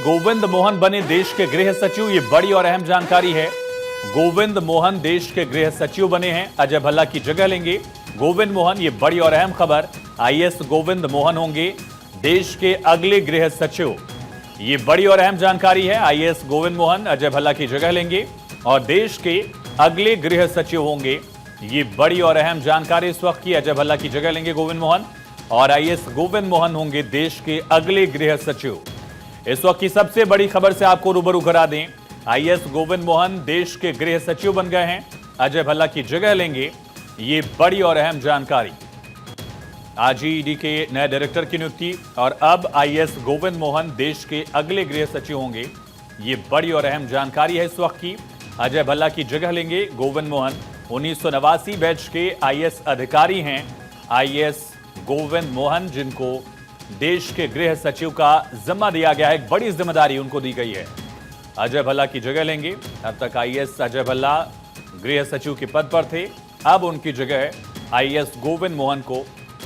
गोविंद मोहन बने देश के गृह सचिव। ये बड़ी और अहम जानकारी है। गोविंद मोहन देश के गृह सचिव बने हैं, अजय भल्ला की जगह लेंगे गोविंद मोहन। ये बड़ी और अहम खबर। आईएएस गोविंद मोहन होंगे देश के अगले गृह सचिव। ये बड़ी और अहम जानकारी है। आईएएस गोविंद मोहन अजय भल्ला की जगह लेंगे और देश के अगले गृह सचिव होंगे। ये बड़ी और अहम जानकारी इस वक्त की। अजय भल्ला की जगह लेंगे गोविंद मोहन और आईएएस गोविंद मोहन होंगे देश के अगले गृह सचिव। इस वक्त की सबसे बड़ी खबर से आपको रूबरू करा दें। आईएएस गोविंद मोहन देश के गृह सचिव बन गए हैं, अजय भल्ला की जगह लेंगे। ये बड़ी और अहम जानकारी। आज ही ईडी के नए डायरेक्टर की नियुक्ति और अब आईएएस गोविंद मोहन देश के अगले गृह सचिव होंगे। ये बड़ी और अहम जानकारी है इस वक्त की। अजय भल्ला की जगह लेंगे गोविंद मोहन। 1989 बैच के आईएएस अधिकारी हैं आईएएस गोविंद मोहन, जिनको देश के गृह सचिव का जिम्मा दिया गया है। एक बड़ी जिम्मेदारी उनको दी गई है। अजय भल्ला की जगह लेंगे। अब तक आईएएस अजय भल्ला गृह सचिव के पद पर थे, अब उनकी जगह आईएएस गोविंद मोहन को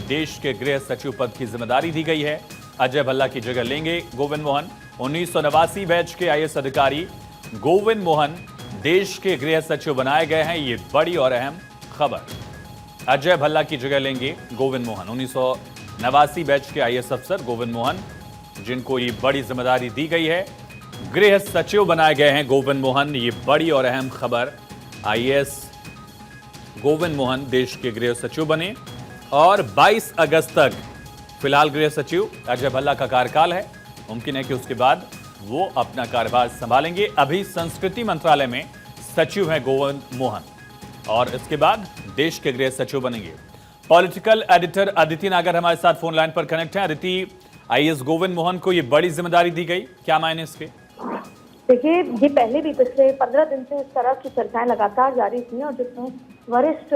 देश के गृह सचिव पद की जिम्मेदारी दी गई है। अजय भल्ला की जगह लेंगे गोविंद मोहन। 1989 बैच के आईएएस अधिकारी गोविंद मोहन देश के गृह सचिव बनाए गए हैं। ये बड़ी और अहम खबर। अजय भल्ला की जगह लेंगे गोविंद मोहन। 1989 बैच के आईएएस अफसर गोविंद मोहन, जिनको ये बड़ी जिम्मेदारी दी गई है, गृह सचिव बनाए गए हैं गोविंद मोहन। ये बड़ी और अहम खबर। आईएएस गोविंद मोहन देश के गृह सचिव बने और 22 अगस्त तक फिलहाल गृह सचिव अजय भल्ला का कार्यकाल है। मुमकिन है कि उसके बाद वो अपना कार्यभार संभालेंगे। अभी संस्कृति मंत्रालय में सचिव हैं गोविंद मोहन और इसके बाद देश के गृह सचिव बनेंगे। पॉलिटिकल एडिटर अदिति नागर हमारे साथ फोन लाइन पर कनेक्ट हैं। अदिति, आईएएस गोविंद मोहन को ये बड़ी जिम्मेदारी दी गई, क्या मायने इसके? देखिए, ये पहले भी पिछले 15 दिन से इस तरह की चर्चाएं लगातार जारी थी और जिसमें वरिष्ठ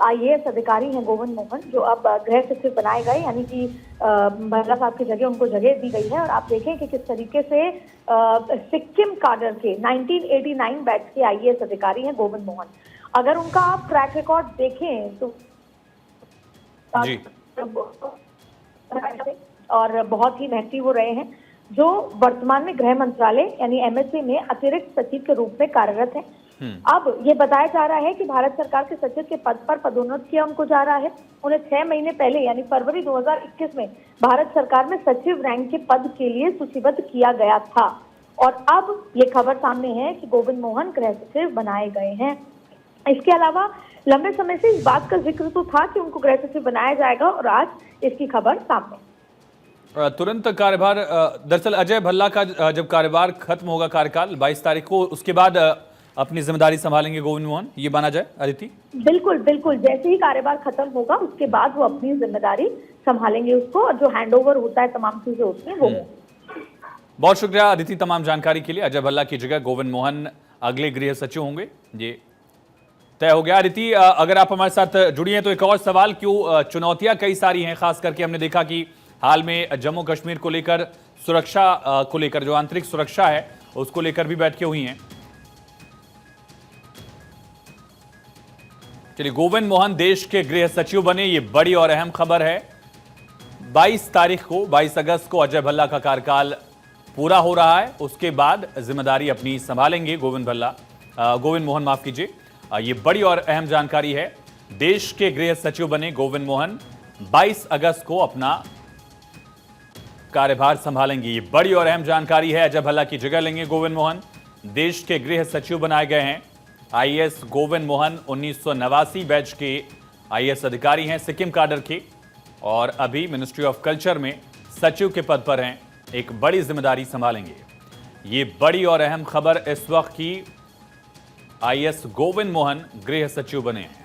आईएएस अधिकारी हैं गोविंद मोहन, जो अब गृह सचिव बनाए गए, यानी कि भल्ला साहब की जगह उनको जगह दी गई है। और आप देखें कि किस तरीके से सिक्किम काडर के 1989 बैच के आईएएस अधिकारी हैं गोविंद मोहन। अगर उनका आप ट्रैक रिकॉर्ड देखें तो जी। और बहुत ही मेहनती वो रहे हैं, जो वर्तमान में गृह मंत्रालय यानी एमएससी में अतिरिक्त सचिव के रूप में कार्यरत हैं। अब ये बताया जा रहा है कि भारत सरकार के सचिव के पद पर पदोन्नत किया उनको जा रहा है। उन्हें 6 महीने पहले यानी फरवरी 2021 में भारत सरकार में सचिव रैंक के पद के लिए सूचीबद्ध किया गया था और अब ये खबर सामने है कि गोविंद मोहन गृह सचिव बनाए गए हैं। इसके अलावा लंबे समय से इस बात का जिक्र तो था कि उनको गृह सचिव बनाया जाएगा और आज इसकी खबर सामने। तुरंत कार्यभार, दरअसल अजय भल्ला का जब कार्यभार खत्म होगा कार्यकाल 22 तारीख को, उसके बाद अपनी जिम्मेदारी संभालेंगे गोविंद मोहन, ये माना जाए अदिति? बिल्कुल बिल्कुल, जैसे ही कार्यभार खत्म होगा उसके बाद वो अपनी जिम्मेदारी संभालेंगे उसको, और जो हैंडओवर होता है, तमाम चीजें होती हैं वो। बहुत शुक्रिया अदिति तमाम जानकारी के लिए। अजय भल्ला की जगह गोविंद मोहन अगले गृह सचिव होंगे, ये तय हो गया। अदिति, अगर आप हमारे साथ जुड़ी हैं तो एक और सवाल, क्यों चुनौतियां कई सारी हैं, खास करके हमने देखा कि हाल में जम्मू कश्मीर को लेकर सुरक्षा को लेकर, जो आंतरिक सुरक्षा है उसको लेकर भी बैठकें हुई हैं। चलिए, गोविंद मोहन देश के गृह सचिव बने, ये बड़ी और अहम खबर है। 22 तारीख को, 22 अगस्त को अजय भल्ला का कार्यकाल पूरा हो रहा है, उसके बाद जिम्मेदारी अपनी संभालेंगे गोविंद मोहन, माफ कीजिए। ये बड़ी और अहम जानकारी है। देश के गृह सचिव बने गोविंद मोहन, 22 अगस्त को अपना कार्यभार संभालेंगे। ये बड़ी और अहम जानकारी है। अजय भल्ला की जगह लेंगे गोविंद मोहन, देश के गृह सचिव बनाए गए हैं। आईएएस गोविंद मोहन 1989 बैच के आईएएस अधिकारी हैं सिक्किम काडर के और अभी मिनिस्ट्री ऑफ कल्चर में सचिव के पद पर हैं। एक बड़ी जिम्मेदारी संभालेंगे। ये बड़ी और अहम खबर इस वक्त की। आईएएस गोविंद मोहन गृह सचिव बने हैं।